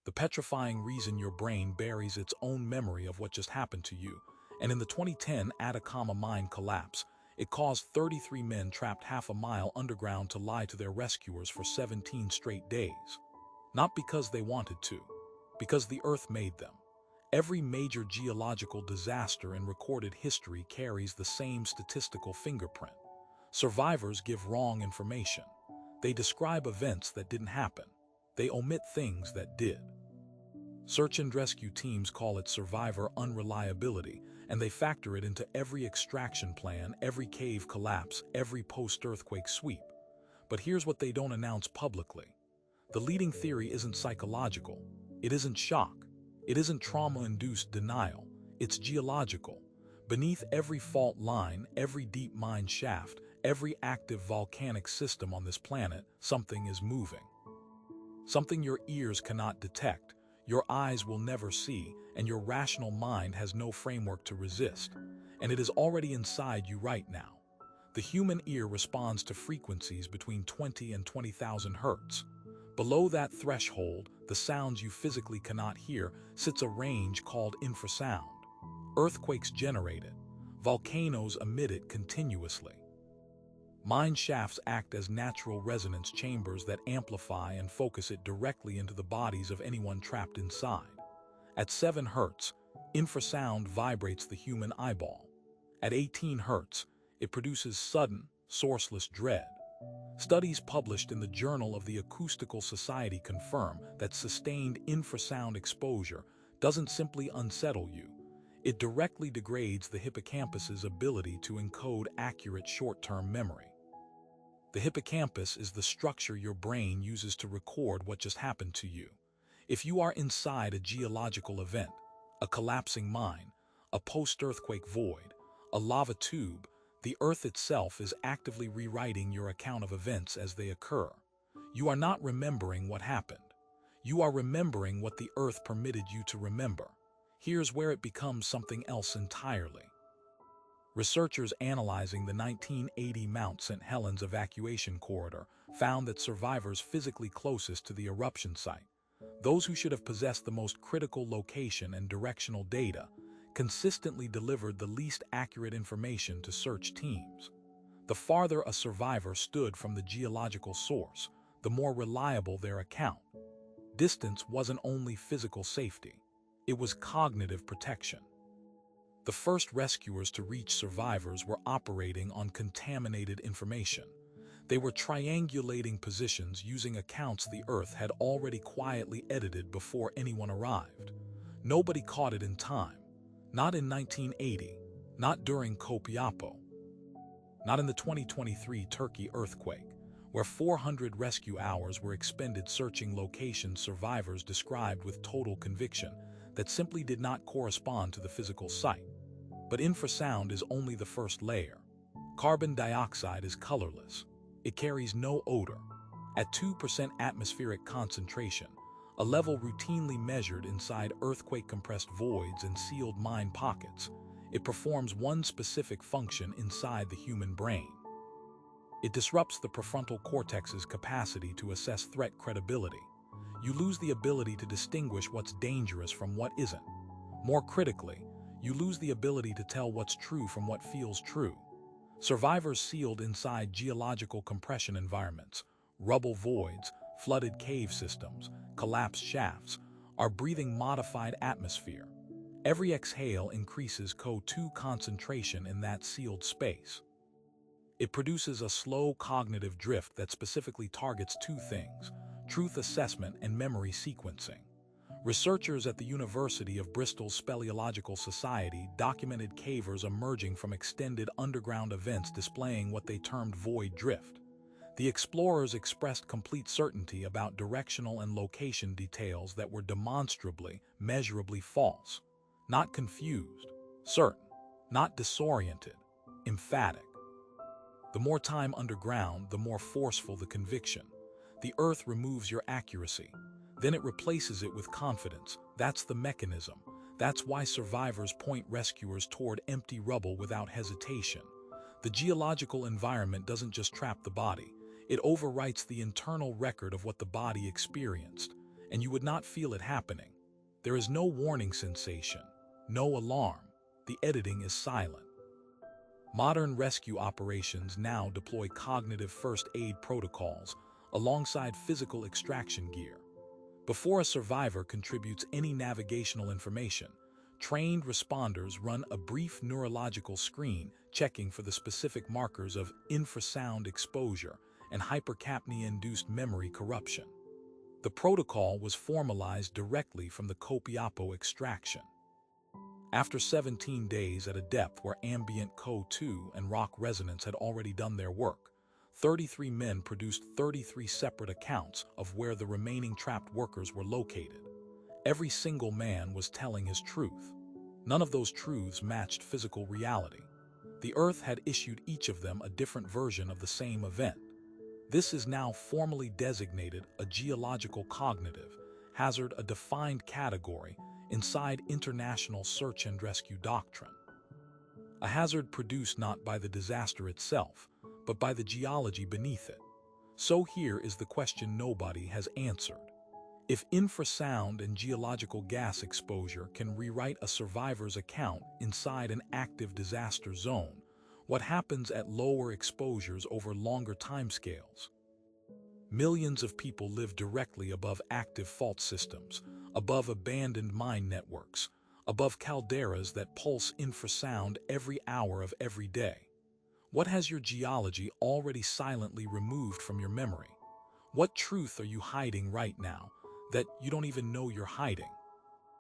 the petrifying reason your brain buries its own memory of what just happened to you. And in the 2010 Atacama mine collapse, it caused 33 men trapped half a mile underground to lie to their rescuers for 17 straight days. Not because they wanted to, because the earth made them. Every major geological disaster in recorded history carries the same statistical fingerprint. Survivors give wrong information. They describe events that didn't happen. They omit things that did. Search and rescue teams call it survivor unreliability, and they factor it into every extraction plan, every cave collapse, every post-earthquake sweep. But here's what they don't announce publicly. The leading theory isn't psychological. It isn't shock. It isn't trauma-induced denial. It's geological. Beneath every fault line, every deep mine shaft, every active volcanic system on this planet, something is moving. Something your ears cannot detect, your eyes will never see, and your rational mind has no framework to resist. And it is already inside you right now. The human ear responds to frequencies between 20 and 20,000 hertz. Below that threshold, the sounds you physically cannot hear, sits a range called infrasound. Earthquakes generate it. Volcanoes emit it continuously. Mine shafts act as natural resonance chambers that amplify and focus it directly into the bodies of anyone trapped inside. At 7 hertz, infrasound vibrates the human eyeball. At 18 hertz, it produces sudden, sourceless dread. Studies published in the Journal of the Acoustical Society confirm that sustained infrasound exposure doesn't simply unsettle you. It directly degrades the hippocampus's ability to encode accurate short-term memory. The hippocampus is the structure your brain uses to record what just happened to you. If you are inside a geological event, a collapsing mine, a post-earthquake void, a lava tube, the Earth itself is actively rewriting your account of events as they occur. You are not remembering what happened. You are remembering what the Earth permitted you to remember. Here's where it becomes something else entirely. Researchers analyzing the 1980 Mount St. Helens evacuation corridor found that survivors physically closest to the eruption site, those who should have possessed the most critical location and directional data, consistently delivered the least accurate information to search teams. The farther a survivor stood from the geological source, the more reliable their account. Distance wasn't only physical safety, it was cognitive protection. The first rescuers to reach survivors were operating on contaminated information. They were triangulating positions using accounts the Earth had already quietly edited before anyone arrived. Nobody caught it in time. Not in 1980, not during Copiapo, not in the 2023 Turkey earthquake, where 400 rescue hours were expended searching locations survivors described with total conviction that simply did not correspond to the physical site. But infrasound is only the first layer. Carbon dioxide is colorless. It carries no odor. At 2% atmospheric concentration, a level routinely measured inside earthquake-compressed voids and sealed mine pockets, it performs one specific function inside the human brain. It disrupts the prefrontal cortex's capacity to assess threat credibility. You lose the ability to distinguish what's dangerous from what isn't. More critically, you lose the ability to tell what's true from what feels true. Survivors sealed inside geological compression environments, rubble voids, flooded cave systems, collapsed shafts, are breathing modified atmosphere. Every exhale increases CO2 concentration in that sealed space. It produces a slow cognitive drift that specifically targets two things: truth assessment and memory sequencing. Researchers at the University of Bristol's Speleological Society documented cavers emerging from extended underground events displaying what they termed void drift. The explorers expressed complete certainty about directional and location details that were demonstrably, measurably false. Not confused, certain, not disoriented, emphatic. The more time underground, the more forceful the conviction. The Earth removes your accuracy. Then it replaces it with confidence. That's the mechanism. That's why survivors point rescuers toward empty rubble without hesitation. The geological environment doesn't just trap the body. It overwrites the internal record of what the body experienced. and you would not feel it happening. There is no warning sensation, no alarm. The editing is silent. Modern rescue operations now deploy cognitive first aid protocols alongside physical extraction gear. Before a survivor contributes any navigational information, trained responders run a brief neurological screen checking for the specific markers of infrasound exposure and hypercapnia-induced memory corruption. The protocol was formalized directly from the Copiapo extraction. After 17 days at a depth where ambient CO2 and rock resonance had already done their work, 33 men produced 33 separate accounts of where the remaining trapped workers were located. Every single man was telling his truth. None of those truths matched physical reality. The Earth had issued each of them a different version of the same event. This is now formally designated a geological cognitive hazard, a defined category inside international search and rescue doctrine. A hazard produced not by the disaster itself, but by the geology beneath it. So here is the question nobody has answered. If infrasound and geological gas exposure can rewrite a survivor's account inside an active disaster zone, what happens at lower exposures over longer timescales? Millions of people live directly above active fault systems, above abandoned mine networks, above calderas that pulse infrasound every hour of every day. What has your geology already silently removed from your memory? What truth are you hiding right now that you don't even know you're hiding?